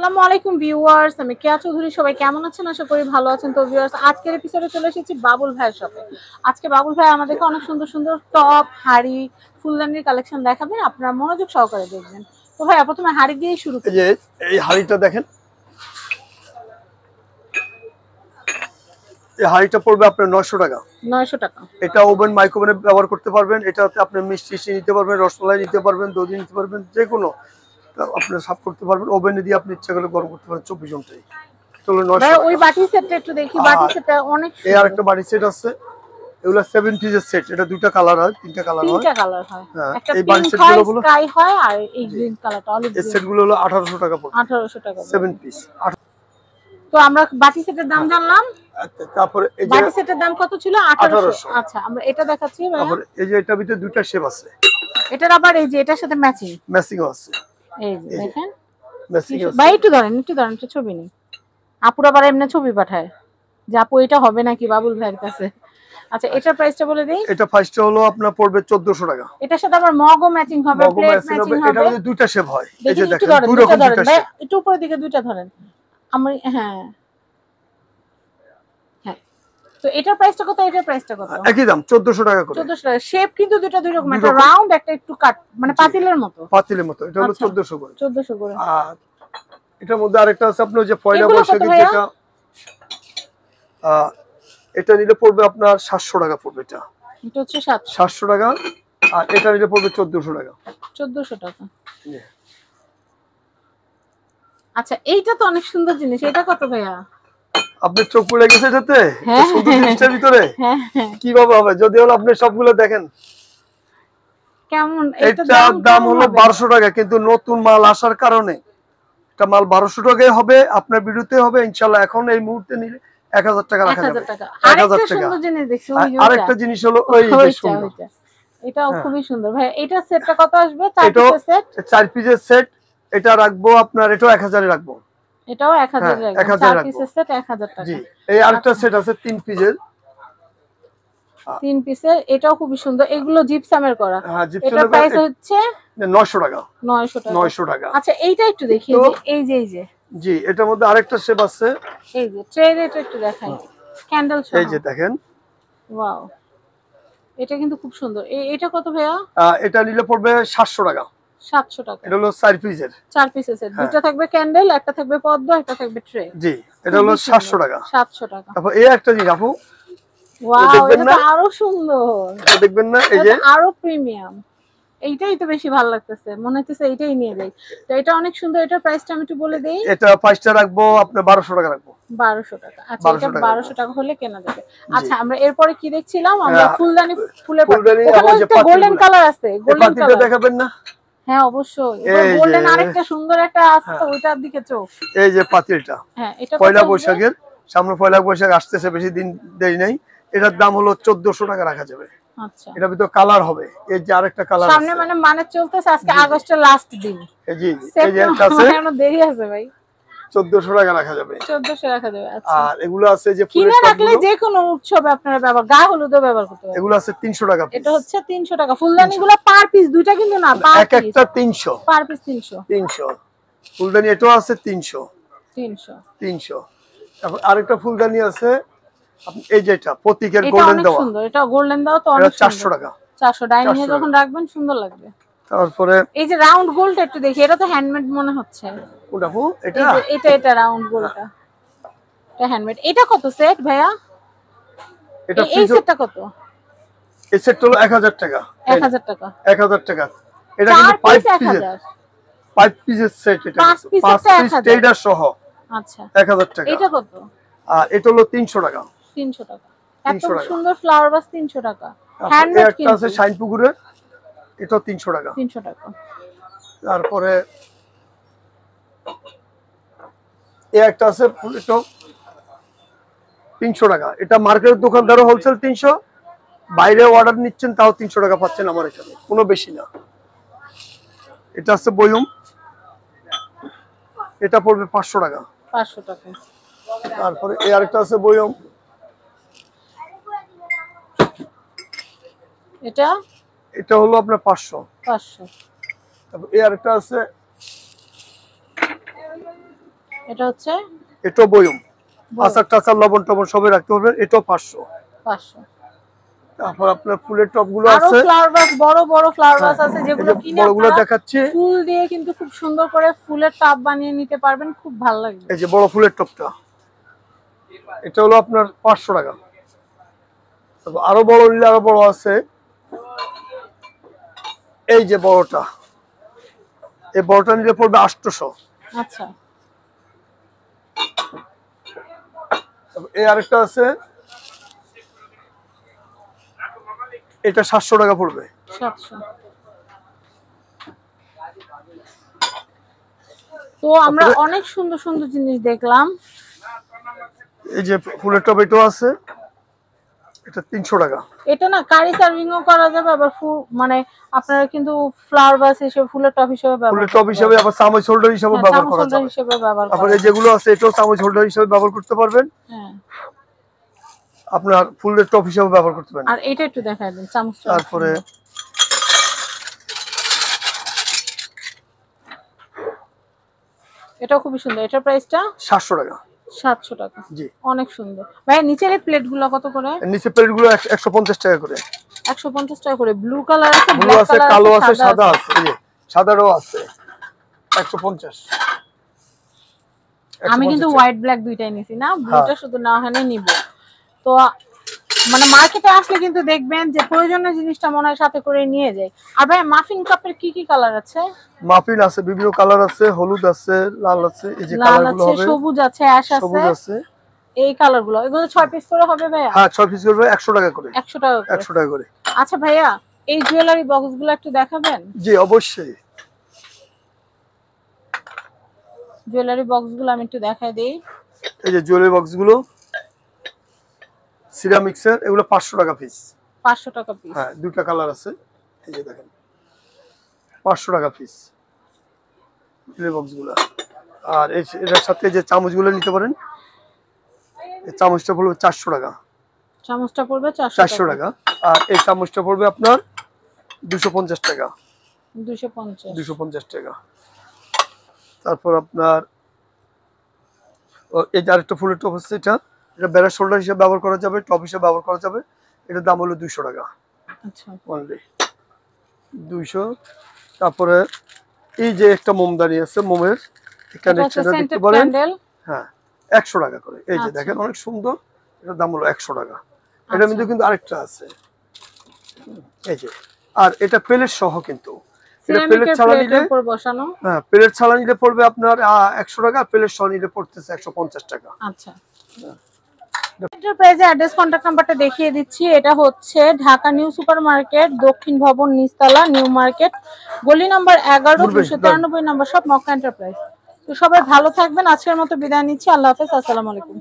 আসসালামু আলাইকুম ভিউয়ার্স, আমি কেয়া চৌধুরী। সবাই কেমন আছেন? আশা করি ভালো আছেন। তো ভিউয়ার্স, আজকের এপিসোডে চলে এসেছি বাবুল ভাইয়ের শপে। আজকে বাবুল ভাই আমাদেরকে অনেক সুন্দর সুন্দর টপ, হাড়ি, ফুলদানির কালেকশন দেখাবেন। আপনারা মনোযোগ সহকারে দেখবেন। তো ভাইয়া প্রথমে হাড়ি দিয়েই শুরু করি। এই হাড়িটা দেখেন, এই হাড়িটা পড়বে আপনার 900 টাকা। 900 টাকা। এটা ওভেন মাইক্রোওভেনে ব্যবহার করতে পারবেন। এটাতে আপনি মিষ্টি নিতে পারবেন, রসমালাই নিতে পারবেন, দধি নিতে পারবেন, যে কোনো আপনি সাফ করতে পারবেন। ওভেনে দিয়ে আপনি ইচ্ছা করলে গরম করতে পারেন 24 ঘন্টায়। চলো 900 টাকা। ওই বাটি সেটটা একটু দেখি। বাটি সেটটা অনেক সুন্দর। এই আরেকটা বাটি সেট আছে, এগুলো 7 পিসের সেট। এটা দুটো কালার হয়, তিনটা কালার হয়। তিনটা কালার হয়। হ্যাঁ, একটা এই বাটি পিঙ্ক হয়, সেটগুলো স্কাই হয়, আর এই গ্রিন কালারটা অলিভ এই গ্রিন। সেটগুলো হলো 1800 টাকা পড়বে। 1800 টাকা 7 পিস। তো আমরা বাটি সেটের দাম জানলাম। তারপরে এই যে বাটি সেটের দাম কত ছিল? 1800। আচ্ছা, আমরা এটা দেখাচ্ছি ভাইয়া। তারপরে এই যে এটার ভিতরে দুটো শেপ আছে। এটার আবার এই যে এটার সাথে ম্যাচিং আছে। এই যে দেখেন, ম্যাচিং আছে। ভাই একটু ধরেন একটা ছবি নেই। আপুরা আবার এমনি ছবি পাঠায় যে আপু এটা হবে নাকি বাবুল ভাইয়ের কাছে। আচ্ছা, এটার প্রাইসটা বলে দেই। এটা ফার্স্টটা হলো আপনার পড়বে 1400 টাকা। এটার সাথে আবার মগও ম্যাচিং হবে, প্লেট ম্যাচিং হবে। এটার মধ্যে দুটো শেপ হয়। এই যে দেখেন, দুই দুটো রকম ধরেন দুটো ভাই, শেপ। একটু উপরের দিকে দুইটা ধরেন। আমি হ্যাঁ হ্যাঁ। তো এটার প্রাইসটা কত? এটার প্রাইসটা কত? একই দাম, 1400 টাকা করে। 1400 টাকা। শেপ কিন্তু দুটো দুই রকম, একটা রাউন্ড, একটা একটু কাট, মানে পাতিলের মতো। পাতিলের মতো। এটা হলো 1400 করে। 1400 করে। আর এটার মধ্যে আরেকটা আছে আপনার যে পয়লা বৈশাখের যেটা, এটা নিলে পড়বে আপনার 700 টাকা পড়বে। এটা হচ্ছে 700 টাকা। আর এটা নিলে পড়বে 1400 টাকা। 1400 টাকা। আচ্ছা, এইটা তো অনেক সুন্দর জিনিস। এটা কত ভাইয়া? আপনার চোখ পড়ে গেছে এটাতে? সুন্দর জিনিসটার ভিতরে কিভাবে হবে? যদি হলো আপনি সবগুলো দেখেন কেমন। এটার দাম হলো 1200 টাকা, কিন্তু নতুন মাল আসার কারণে এটা মাল 1200 টাকায় হবে। আপনার ভিডিওতে হবে ইনশাআল্লাহ। এখন এই মুহূর্তে নিলে 1000 টাকা রাখা যাবে। 1000 টাকা। আরেকটা জিনিস হলো ওই যে সুন্দর, এটাও খুবই সুন্দর ভাই। এটা সেটটা কত আসবে? 4 পিসের সেট। 4 পিসের সেট। এটা রাখবো আপনার, এটাও 1000 এ রাখবো। এটাও 1000 এ রাখবো। 4 পিসের সেট 1000 টাকা। জি। এই আরেকটা সেট আছে 3 পিসের। 3 পিসের, এটাও খুবই সুন্দর। এগুলো জিপসামের করা। হ্যাঁ, এটার প্রাইস হচ্ছে 900 টাকা। 900 টাকা। 900 টাকা। আচ্ছা, এইটা একটু দেখি। এই যে জি, এটার মধ্যে আরেকটা শেপ আছে। এই যে ট্রে এটা একটু দেখাই। ক্যান্ডেল সহ। এই যে দেখেন, ওয়াও, এটা কিন্তু খুব সুন্দর। এটা কত ভাইয়া? এটা নিলে পড়বে 700 টাকা। 700 টাকা। এটা হলো 4 পিসের। 4 পিসের সেট। দুটো থাকবে ক্যান্ডেল, একটা থাকবে পদ্ম, একটা থাকবে ট্রে। জি, এটা হলো 700 টাকা। 700 টাকা। তারপর এই একটা জিনিস আপু, ওয়াও, এটা তো আরো সুন্দর। এটা দেখবেন না? এই যে আরো প্রিমিয়াম। এইটাই তো বেশি ভালো লাগতেছে, মনে হচ্ছে এইটাই নিয়ে যাই। তো এটা অনেক সুন্দর। এটার প্রাইসটা আমি একটু বলে দেই। এটা প্রাইসটা রাখবো আপনার 1200 টাকা রাখবো। 1200 টাকা। আচ্ছা, এটা 1200 টাকা হলে কেনা যাবে। আচ্ছা, আমরা এরপরে কি দেখছিলাম? আমরা ফুলদানি, ওখানে একটা গোল্ডেন কালার আছে। গোল্ডেন কালার দেখাবেন না? হ্যাঁ অবশ্যই। গোল্ডেন আরেকটা সুন্দর একটা আছে, ওইটার দিকে চোখ। এই যে পাতিলটা, হ্যাঁ, এটা পয়লা বৈশাখের, সামনে পয়লা বৈশাখ আসতেছে, বেশি দিন দেরি নাই। এটার দাম হলো 1400 টাকা রাখা যাবে। আচ্ছা, এটা ভিতর কালার হবে। এই যে আরেকটা কালার আছে সামনে, মানে চলতেছে আজকে আগস্টের লাস্ট দিন। জি, এই যে এটা আছে, এখনো দেরি আছে ভাই। 1400 টাকা রাখা যাবে। 1400 রাখা যাবে। আচ্ছা, আর এগুলো আছে যে কিনে রাখলে যে কোনো উৎসবে আপনারা ব্যবহার, গা হলুদও ব্যবহার করতে পারবেন। এগুলো আছে 300 টাকা পিস। এটা হচ্ছে 300 টাকা। ফুলদানিগুলো পার পিস, দুইটা কিন্তু না, পার পিস। একটা 300, পার পিস 300। 300 ফুলদানি। এটাও আছে 300। 300। তারপর আরেকটা ফুলদানি আছে, এই যে এটা প্রতীকের গোল্ডেন দেওয়া। সুন্দর। এটা গোল্ডেন দাও তো অনেক সুন্দর। 400 টাকা। 400। ডাইনিং এ যখন রাখবেন সুন্দর লাগবে। তারপরে এই যে রাউন্ড গোলটা একটু দেখি। এটা তো হ্যান্ডমেড মনে হচ্ছে। কোনটা আপু? এটা রাউন্ড গোলটা, এটা হ্যান্ডমেড। এটা কত সেট ভাইয়া? এই সেটটা কত? এই সেটটা হলো 1000 টাকা। 1000 টাকা। 1000 টাকা। এটা কিন্তু 5 পিসের, 5 পিসের সেট। এটা 5 পিস ট্রেডার সহ। আচ্ছা, 1000 টাকা। এটা কত? আর এটা হলো 300 টাকা। 300 টাকা। এত সুন্দর ফ্লাওয়ার ভাস 300 টাকা। হ্যান্ডমেড একটা কিন্তু আছে শাইনপুকুরের, এটা 300 টাকা। 300 টাকা। তারপরে এই একটা আছে, এটা 300 টাকা। এটা মার্কেটের দোকানদারও হোলসেল 300, বাইরে অর্ডার নিচ্ছেন তাও 300 টাকা পাচ্ছেন আমার এখানে, কোনো বেশি না। এটা আছে বয়ম, এটা পড়বে 500 টাকা। 500 টাকা। তারপরে এই আরেকটা আছে বয়ম, এটা হলো আপনার 500। 500। তারপর এই আরেকটা আছে, এটা হচ্ছে এটা বয়ম, আচার টাচার লবণ টবণ সবই রাখতে পারবেন। এটাও 500। তারপর আপনার ফুলের টপ গুলো আরো আছে, ফ্লাওয়ার ভাস, বড় বড় ফ্লাওয়ার ভাস আছে যেগুলো কিনে বড়গুলো দেখাচ্ছি। ফুল দিয়ে কিন্তু খুব সুন্দর করে ফুলের টব বানিয়ে নিতে পারবেন, খুব ভালো লাগবে। এই যে বড় ফুলের টপটা, এটা হলো আপনার 500 টাকা। আরো বড় নিলে আরো বড় আছে। এই যে বড়টা, এই বড়টা নিলে পড়বে 800। আচ্ছা, এই আরেকটা আছে, এটা 700 টাকা পড়বে। 700। তো আমরা অনেক সুন্দর সুন্দর জিনিস দেখলাম। এই যে ফুলের টপ এটাও আছে, এটা 300 টাকা। এটা না কারি সার্ভিং ও করা যাবে, আবার মানে আপনারা কিন্তু ফ্লাওয়ার ভাস হিসেবে, ফুলের টপ হিসেবে ব্যবহার ফুলের টপ হিসেবে, আবার চামচ হোল্ডার হিসেবে ব্যবহার করা যাবে। তারপরে যেগুলো আছে এটাও চামচ হোল্ডার হিসেবে ব্যবহার করতে পারবেন। হ্যাঁ, আপনার ফুলের টপ হিসেবে ব্যবহার করতে পারেন। আর এটা একটু দেখাই দেন চামচটা। তারপরে এটা খুবই সুন্দর, এটার প্রাইসটা 700 টাকা। 700 টাকা, জি, অনেক সুন্দর। ভাই নিচের এই প্লেটগুলো কত করে? নিচে প্লেটগুলো 150 টাকা করে। 150 টাকা করে। ব্লু কালার আছে, ব্লু আছে, কালো আছে, সাদা আছে। এই যে সাদারও আছে 150। আমি কিন্তু হোয়াইট ব্ল্যাক দুইটাই নিছি না, ব্লুটা শুধু না হলে নিব। তো মানে মার্কেটে আসলে কিন্তু দেখবেন যে প্রয়োজনীয় জিনিসটা মনে হয় সাথে করে নিয়ে যায়। আর ভাই মাফিন কাপের কি কি কালার আছে? মাফিন আছে, বিভিন্ন কালার আছে, হলুদ আছে, লাল আছে। এই যে লাল কালারগুলো আছে, হবে, সবুজ আছে, অ্যাশ আছে, সবুজ আছে। এই কালারগুলো, এগুলো 6 পিস করে হবে ভাইয়া? হ্যাঁ, 6 পিস করবে 100 টাকা করে। 100 টাকা করে। 100 টাকা করে। আচ্ছা ভাইয়া, এই জুয়েলারি বক্সগুলো একটু দেখাবেন? জি অবশ্যই। জুয়েলারি বক্সগুলো আমি একটু দেখাই দেই। এই যে জুয়েলারি বক্সগুলো সিরামিক্সের, এগুলো 500 টাকা পিস। 500 টাকা পিস। হ্যাঁ, দুটো কালার আছে। এই যে দেখেন 500 টাকা পিস জুয়েলারি বক্সগুলো। আর এটার সাথে যে চামচগুলো নিতে পারেন, এই চামচটা পড়বে 400 টাকা। চামচটা পড়বে 400 টাকা। আর এই চামচটা পড়বে আপনার 250 টাকা। 250 টাকা। তারপর আপনার এই যে আরেকটা ফুলের টপ আছে, এটা ব্যারাস হোল্ডার হিসেবে ব্যবহার করা যাবে, টপ হিসেবে ব্যবহার করা যাবে। এটার দাম হলো 200 টাকা। আচ্ছা, অনলি 200। তারপরে এই যে একটা মোমদানি আছে, মোমের কানেকশনটা দেখতে পারেন। হ্যাঁ, 100 টাকা করে। এই যে দেখেন অনেক সুন্দর, এটার দাম হলো 100 টাকা। এটার মধ্যে কিন্তু আরেকটা আছে, এই যে। আর এটা প্লেট সহ, কিন্তু এটা প্লেট ছাড়া নিলে বসানো। হ্যাঁ, প্লেট ছাড়া নিলে পড়বে আপনার 100 টাকা, প্লেট সহ নিলে পড়তেছে 150 টাকা। আচ্ছা, এন্টারপ্রাইজের অ্যাড্রেস, কন্টাক্ট নাম্বারটা দেখিয়ে দিচ্ছি। এটা হচ্ছে ঢাকা নিউ সুপার মার্কেট, দক্ষিণ ভবন, নিচতলা, নিউ মার্কেট, গলি নম্বর 11, 293 নম্বর, সব মক্কা এন্টারপ্রাইজ। তো সবাই ভালো থাকবেন, আজকের মতো বিদায় নিচ্ছি। আল্লাহ হাফেজ, আসসালামু আলাইকুম।